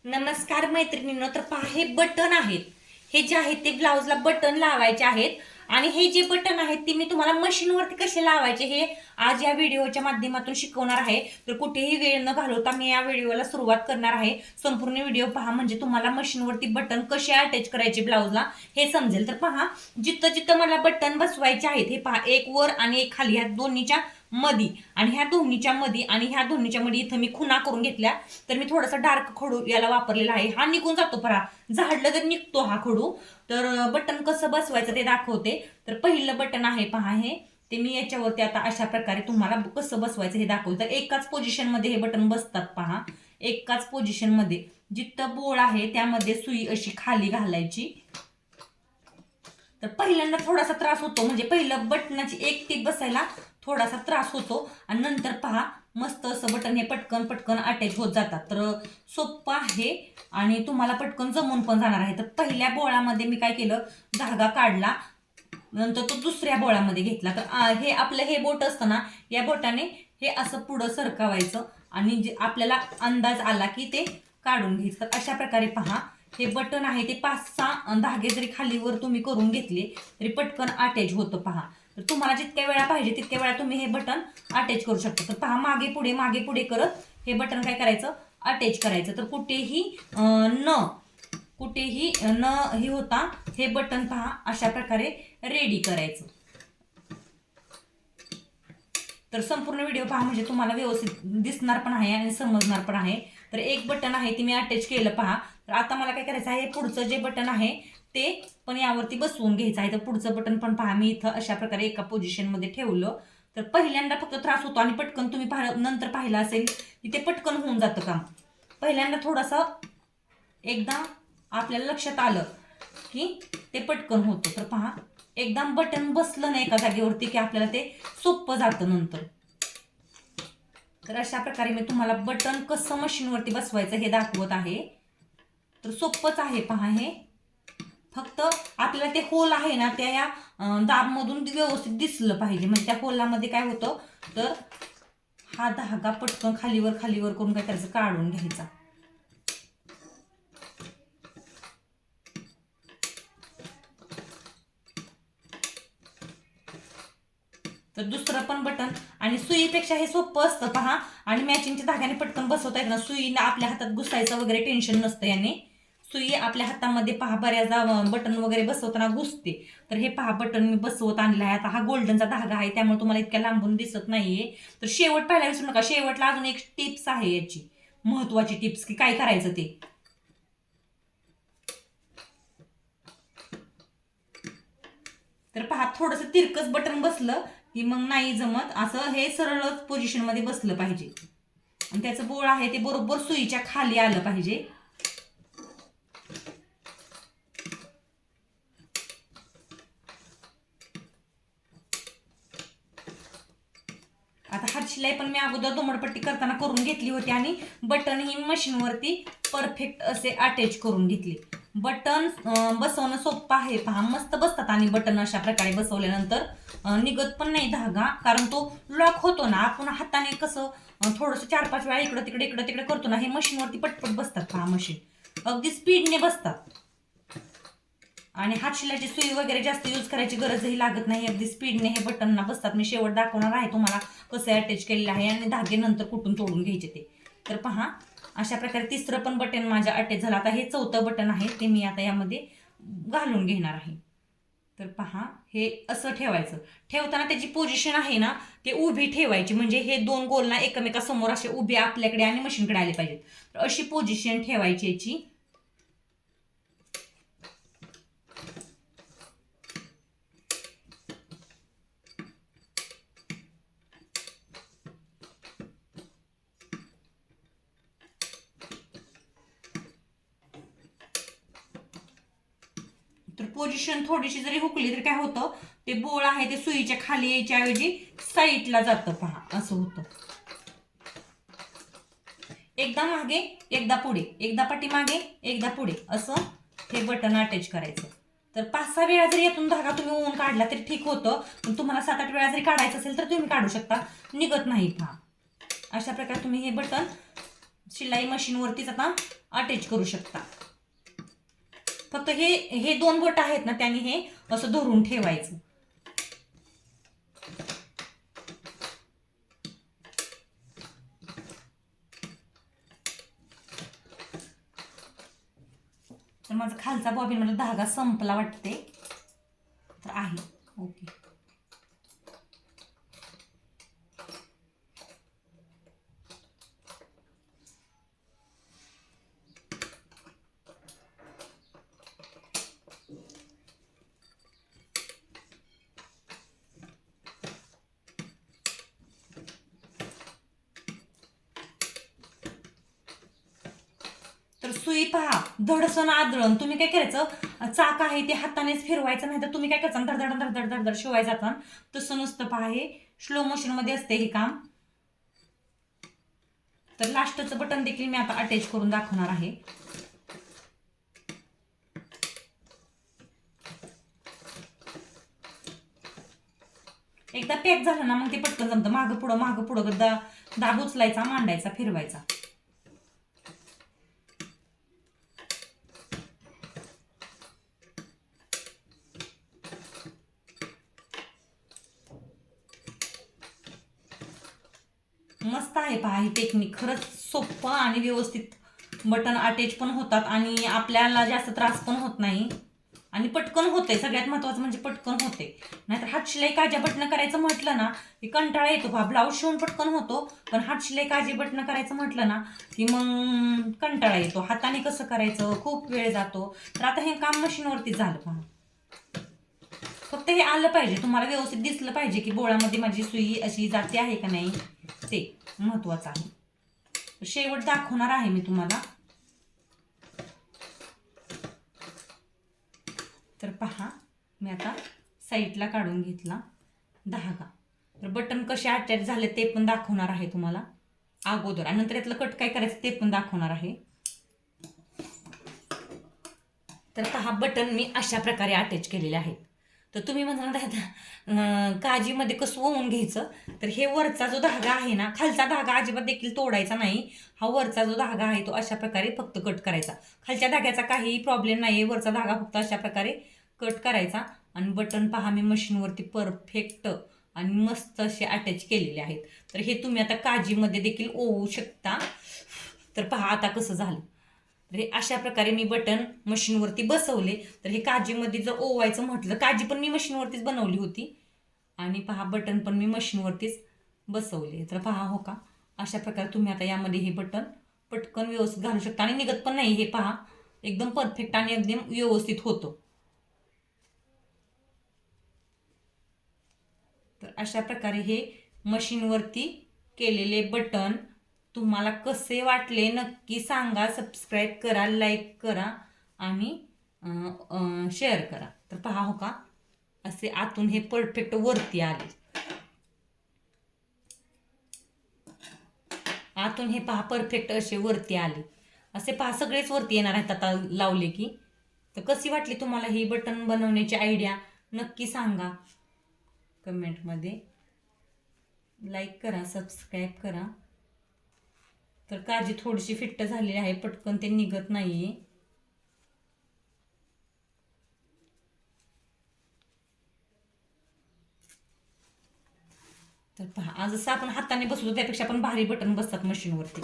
नमस्कार मैत्रिणींनो, तर पहा हे बटन आहेत. हे जे आहेत ते ब्लाऊजला बटन लावायचे आहेत आणि हे जे बटन आहेत ते मी तुम्हाला मशीनवरती कसे लावायचे हे आज या व्हिडिओच्या माध्यमातून शिकवणार आहे. तर कुठेही वेळ न घालवता मी या व्हिडिओला सुरुवात करणार आहे. संपूर्ण व्हिडिओ पहा म्हणजे तुम्हाला मशीनवरती बटन कसे अटॅच करायचे ब्लाऊजला हे समजेल. तर पहा, जिथं जिथं मला बटन बसवायचे आहेत हे पहा, एक वर आणि एक खाली, ह्या दोन्हीच्या मधी आणि ह्या दोन्हीच्या मधी आणि ह्या दोन्हीच्या मधी इथं मी खुणा करून घेतल्या. तर मी थोडासा डार्क खडू याला वापरलेला आहे. हा निघून जातो, पहा झाडलं तर निघतो हा खडू. तर बटन कसं बसवायचं ते दाखवते. तर पहिलं बटन आहे पहा, हे ते मी याच्यावरती आता अशा प्रकारे तुम्हाला कसं बसवायचं हे दाखवलं. तर एकाच पोझिशन मध्ये हे बटन बसतात पहा. एकाच पोझिशन मध्ये जिथं बोळ आहे त्यामध्ये सुई अशी खाली घालायची. तर पहिल्यांदा थोडासा त्रास होतो, म्हणजे पहिलं बटनाची एक टीप बसायला थोडासा त्रास होतो आणि नंतर पहा मस्त असं बटन हे पटकन पटकन अटॅच होत जातात. तर सोपं आहे आणि तुम्हाला पटकन जमून पण जाणार आहे. तर पहिल्या बोळामध्ये मी काय केलं, धागा काढला, नंतर तो दुसऱ्या बोळामध्ये घेतला. तर हे आपलं हे बोट असतं ना, या बोटाने हे असं पुढं सरकवायचं आणि जे आपल्याला अंदाज आला की ते काढून घ्यायचं. तर अशा प्रकारे पहा हे बटन आहे ते 5-6 धागे जरी खालीवर तुम्ही करून घेतले तरी पटकन अटॅच होतं पहा. तर तुम्हाला जितक्या वेळा पाहिजे तितक्या वेळा तुम्ही हे बटन अटॅच करू शकता. तर पहा, मागे पुढे करत हे बटन काय करायचं, अटॅच करायचं. तर कुठेही न हे होता हे बटन पहा अशा प्रकारे रेडी करायचं. तर संपूर्ण व्हिडिओ पहा म्हणजे तुम्हाला व्यवस्थित दिसणार पण आहे आणि समजणार पण आहे. तर एक बटन आहे ते मी अटॅच केलं पहा. तर आता मला काय करायचं आहे, पुढचं जे बटन आहे ते पण यावरती बसवून घ्यायचं आहे. तर पुढचं बटन पण पहा मी इथं अशा प्रकारे एका पोझिशनमध्ये ठेवलं. तर पहिल्यांदा फक्त त्रास होतो आणि पटकन तुम्ही नंतर पाहिलं असेल की ते पटकन होऊन जातं काम. पहिल्यांदा थोडंसं एकदा आपल्याला लक्षात आलं की ते पटकन होतं. तर पहा, एकदम बटन बसलं नाही एका जागेवरती की आपल्याला ते सोपं जातं नंतर. तर अशा प्रकारे मी तुम्हाला बटन कसं मशीनवरती बसवायचं हे दाखवत आहे. तर सोपंच आहे पहा हे. फक्त आपल्याला ते होल आहे ना त्या या दाबमधून व्यवस्थित दिसलं पाहिजे. म्हणजे त्या होलामध्ये काय होतं, तर हा धागा पटकन खालीवर खालीवर करून काय करायचं, काढून घ्यायचा. तर दुसरं पण बटन आणि सुईपेक्षा हे सोपं असतं पहा. आणि मॅचिंगच्या धाग्याने पटकन बसवता येत ना, सुईने आपल्या हातात घुसायचं वगैरे टेन्शन नसतं याने. सुई आपल्या हातामध्ये पहा बऱ्याचदा बटन वगैरे बसवताना घुसते. तर हे पहा बटन मी बसवत आणलं आहे. आता हा गोल्डनचा धागा आहे त्यामुळे तुम्हाला इतक्या लांबून दिसत नाहीये. तर शेवट पाहायला विसरू नका. शेवटला अजून एक टिप्स आहे याची, महत्वाची टिप्स की काय करायचं ते. तर पहा थोडंसं तिरकस बटन बसलं की मग नाही जमत. असं हे सरळच पोझिशनमध्ये बसलं पाहिजे आणि त्याचं बोळ आहे ते बरोबर सुईच्या खाली आलं पाहिजे. आता हात शिलाई पण मी अगोदर दुमडपट्टी करताना करून घेतली होती आणि बटन ही मशीनवरती परफेक्ट असे अटॅच करून घेतले. बटन बसवणं सोपं आहे पहा, मस्त बसतात. आणि बटन अशा प्रकारे बसवल्यानंतर निघत पण नाही धागा, कारण तो लॉक होतो ना. आपण हाताने कसं थोडंसं 4-5 वेळा इकडं तिकडे करतो ना, हे मशीनवरती पटपट बसतात पहा. मशीन अगदी स्पीडने बसतात आणि हातशिलाची सुई वगैरे जास्त यूज करायची गरजही लागत नाही. अगदी स्पीडने हे बटनना बसतात. मी शेवट दाखवणार आहे तुम्हाला कसं अटॅच केलेलं आहे आणि धागे नंतर कुठून तोडून घ्यायचे ते. तर पहा अशा प्रकारे तिसरं पण बटन माझ्या अटॅच झालं. आता हे चौथं बटन आहे ते मी आता यामध्ये घालून घेणार आहे. तर पहा हे असं ठेवायचं. ठेवताना त्याची पोझिशन आहे ना ते उभी ठेवायची, म्हणजे हे दोन गोल ना एकमेकासमोर असे उभे आपल्याकडे आणि मशीनकडे आले पाहिजेत. तर अशी पोझिशन ठेवायची याची. तर पोझिशन थोडीशी जरी हुकली तरी काय होतं, ते बोळ आहे ते सुईच्या खाली यायच्या ऐवजी साईडला जातं पहा, असं होतं. एकदा मागे एकदा पुढे, एकदा पाठीमागे एकदा पुढे, असं हे बटन अटॅच करायचं. तर 5-6 वेळा जरी यातून धागा तुम्ही ओवून काढला तरी ठीक होतं. पण तुम्हाला 7-8 वेळा जरी काढायचं असेल तर तुम्ही काढू शकता, निघत नाही पहा. अशा प्रकारे तुम्ही हे बटन शिलाई मशीनवरतीच आता अटॅच करू शकता. फक्त हे 2 बोट आहेत ना, त्याने हे असं धरून ठेवायचं. तर माझा खालचा बॉबिन मला धागा संपला वाटते, तर आहे ओके. तर सुई पहा धडसन आदळण. तुम्ही काय करायचं, चाक आहे ते हातानेच फिरवायचं, नाही तर तुम्ही काय करायचं धडधड धडधड धडधड शिवाय जाता. तसं नुसतं पहा, हे स्लो मोशन मध्ये असते हे काम. तर लास्टचं बटन देखील मी आता अटॅच करून दाखवणार आहे. एकदा पॅक झालं ना, मग ते पटकन जमतं. मागं पुढं दाब उचलायचा, मांडायचा, फिरवायचा. मस्त आहे पहा ही टेक्निक, खरंच सोपं आणि व्यवस्थित बटन अटॅच पण होतात आणि आपल्याला जास्त त्रास पण होत नाही आणि पटकन होते. सगळ्यात महत्त्वाचं म्हणजे पटकन होते. नाहीतर हातशिलाई काजा बटणं करायचं म्हटलं ना की कंटाळा येतो पहा. ब्लाऊज शिवून पटकन होतो, पण हातशिलाई काजी बटणं करायचं म्हटलं ना की मग कंटाळा येतो. हाताने कसं करायचं, खूप वेळ जातो. तर आता हे काम मशीनवरती झालं पहा. फक्त हे आलं पाहिजे तुम्हाला, व्यवस्थित दिसलं पाहिजे की बोळामध्ये माझी सुई अशी जाते आहे का नाही, ते महत्वाचं आहे. शेवट दाखवणार आहे मी तुम्हाला. तर पहा, मी आता साईडला काढून घेतला धागा. तर बटन कसे अटॅच झाले ते पण दाखवणार आहे तुम्हाला अगोदर, आणि नंतर यातलं कट काय करायचं ते पण दाखवणार आहे. तर पहा, बटन मी अशा प्रकारे अटॅच केलेले आहेत. तर तुम्ही म्हणता काजीमध्ये कसं ओवून घ्यायचं, तर हे वरचा जो धागा आहे ना, खालचा धागा अजिबात देखील तोडायचा नाही. हा वरचा जो धागा आहे तो अशा प्रकारे फक्त कट करायचा. खालच्या धाग्याचा काहीही प्रॉब्लेम नाही आहे, वरचा धागा फक्त अशा प्रकारे कट करायचा. आणि बटन पहा मी मशीनवरती परफेक्ट आणि मस्त असे अटॅच केलेले आहेत. तर हे तुम्ही आता काजीमध्ये देखील ओवू शकता. तर पहा आता कसं झालं. तर हे अशा प्रकारे मी बटन मशीनवरती बसवले. तर हे काजीमध्ये जर ओवायचं म्हटलं, काजी पण मी मशीनवरतीच बनवली होती आणि पहा बटन पण मी मशीनवरतीच बसवले. तर पहा हो का, अशा प्रकारे तुम्ही आता यामध्ये हे बटन पटकन व्यवस्थित घालू शकता आणि निघत पण नाही. हे पहा एकदम परफेक्ट आणि एकदम व्यवस्थित होतं. तर अशा प्रकारे हे मशीनवरती केलेले बटन तुम्हाला कसे वाटले नक्की सांगा. सबस्क्राईब करा, लाईक करा आणि शेअर करा. तर पहा हो का, असे आतून हे परफेक्ट वरती आले. आतून हे पहा परफेक्ट असे वरती आले. असे पहा सगळेच वरती येणार आहेत आता लावले की. तर कशी वाटली तुम्हाला ही बटन बनवण्याची आयडिया नक्की सांगा कमेंटमध्ये. लाईक करा, सबस्क्राईब करा. तर काजी थोडीशी फिट्ट झालेली आहे, पटकन ते निघत नाहीये. तर पहा, आज जसं आपण हाताने बसवतो त्यापेक्षा पण भारी बटन बसतात मशीनवरती.